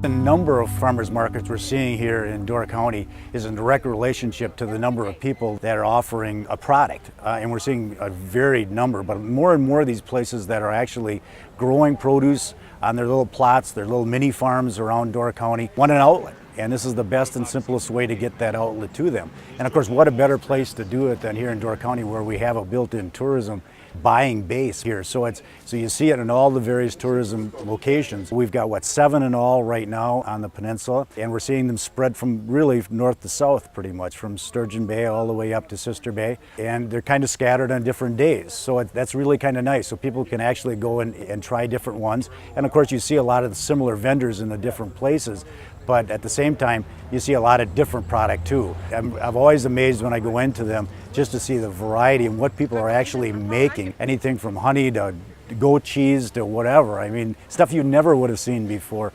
The number of farmers markets we're seeing here in Door County is in direct relationship to the number of people that are offering a product. And we're seeing a varied number, but more and more of these places that are actually growing produce on their little plots, their little mini farms around Door County, want an outlet. And this is the best and simplest way to get that outlet to them. And of course, what a better place to do it than here in Door County, where we have a built-in tourism buying base here. So you see it in all the various tourism locations. We've got 7 in all right now on the peninsula, and we're seeing them spread from really north to south pretty much, from Sturgeon Bay all the way up to Sister Bay, and they're kind of scattered on different days. So that's really kind of nice, so people can actually go and try different ones. And of course, you see a lot of the similar vendors in the different places, but at the same time, you see a lot of different product too. I'm always amazed when I go into them just to see the variety and what people are actually making. Anything from honey to goat cheese to whatever. I mean, stuff you never would have seen before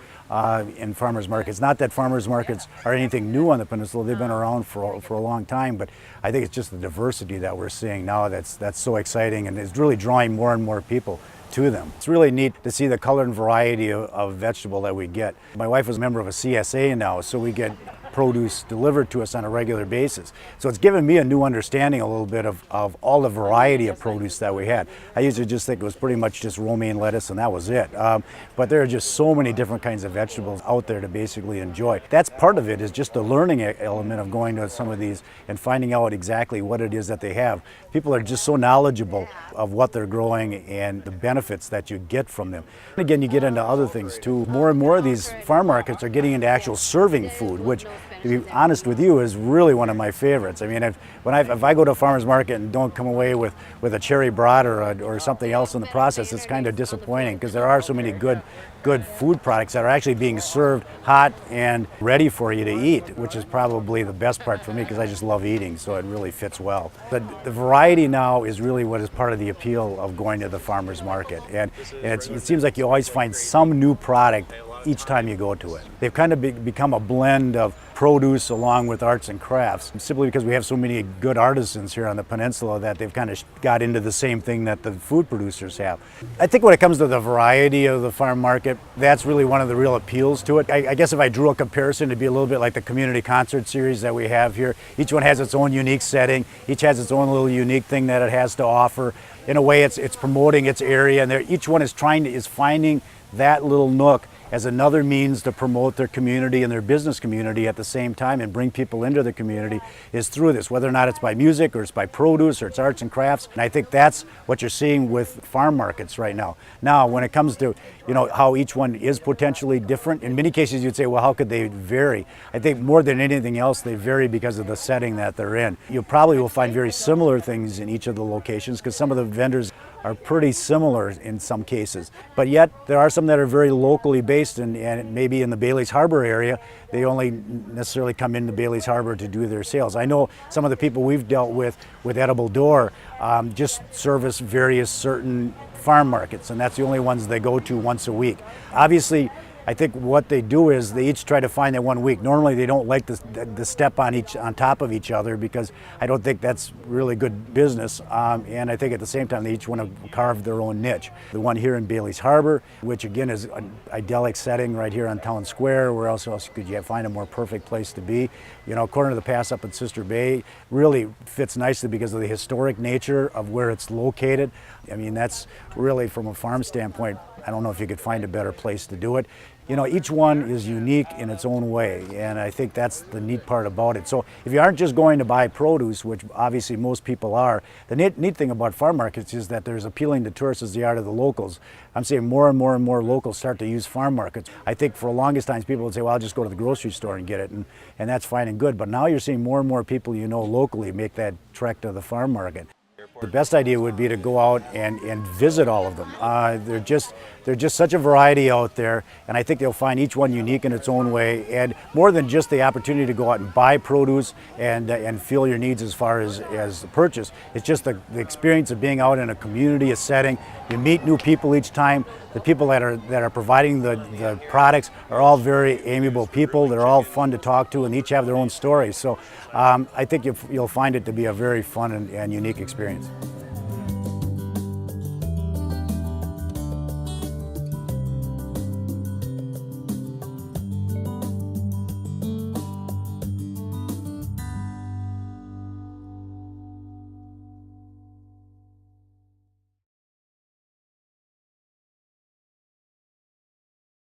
in farmers markets. Not that farmers markets are anything new on the peninsula. They've been around for a long time, but I think it's just the diversity that we're seeing now that's so exciting, and is really drawing more and more people to them. It's really neat to see the color and variety of vegetable that we get. My wife is a member of a CSA now, so we get produce delivered to us on a regular basis. So it's given me a new understanding a little bit of all the variety of produce that we had. I used to just think it was pretty much just romaine lettuce and that was it. But there are just so many different kinds of vegetables out there to basically enjoy. That's part of it, is just the learning element of going to some of these and finding out exactly what it is that they have. People are just so knowledgeable of what they're growing and the benefits that you get from them. And again, you get into other things too. More and more of these farm markets are getting into actual serving food, which, to be honest with you, is really one of my favorites. I mean, if I go to a farmer's market and don't come away with a cherry brat or something else in the process, it's kind of disappointing, because there are so many good food products that are actually being served hot and ready for you to eat, which is probably the best part for me, because I just love eating, so it really fits well. But the variety now is really what is part of the appeal of going to the farmer's market. And it seems like you always find some new product each time you go to it. They've kind of become a blend of produce along with arts and crafts, simply because we have so many good artisans here on the peninsula that they've kind of got into the same thing that the food producers have. I think when it comes to the variety of the farm market, that's really one of the real appeals to it. I guess if I drew a comparison, it'd be a little bit like the community concert series that we have here. Each one has its own unique setting, each has its own little unique thing that it has to offer. In a way, it's promoting its area, and each one is finding that little nook as another means to promote their community and their business community at the same time and bring people into the community, is through this, whether or not it's by music or it's by produce or it's arts and crafts. And I think that's what you're seeing with farm markets right now. Now, when it comes to, how each one is potentially different, in many cases you'd say, well, how could they vary? I think more than anything else, they vary because of the setting that they're in. You probably will find very similar things in each of the locations, because some of the vendors are pretty similar in some cases. But yet, there are some that are very locally based, and maybe in the Bailey's Harbor area, they only necessarily come into Bailey's Harbor to do their sales. I know some of the people we've dealt with Edible Door just service various certain farm markets, and that's the only ones they go to once a week. Obviously, I think what they do is they each try to find that 1 week. Normally they don't like the step on top of each other, because I don't think that's really good business. And I think at the same time they each want to carve their own niche. The one here in Bailey's Harbor, which again is an idyllic setting right here on Town Square. Where else could you find a more perfect place to be? Corner to the Pass up at Sister Bay really fits nicely because of the historic nature of where it's located. I mean, that's really, from a farm standpoint, I don't know if you could find a better place to do it. Each one is unique in its own way, and I think that's the neat part about it. So if you aren't just going to buy produce, which obviously most people are, the neat thing about farm markets is that they're as appealing to tourists as they are to the locals. I'm saying more and more and more locals start to use farm markets. I think for the longest times people would say, well, I'll just go to the grocery store and get it, and that's fine and good. But now you're seeing more and more people locally make that trek to the farm market. The best idea would be to go out and visit all of them. They're just such a variety out there, and I think they'll find each one unique in its own way. And more than just the opportunity to go out and buy produce and fill your needs as far as the purchase, it's just the experience of being out in a community, a setting. You meet new people each time. The people that are providing the products are all very amiable people. They're all fun to talk to, and each have their own stories. So I think you'll find it to be a very fun and unique experience.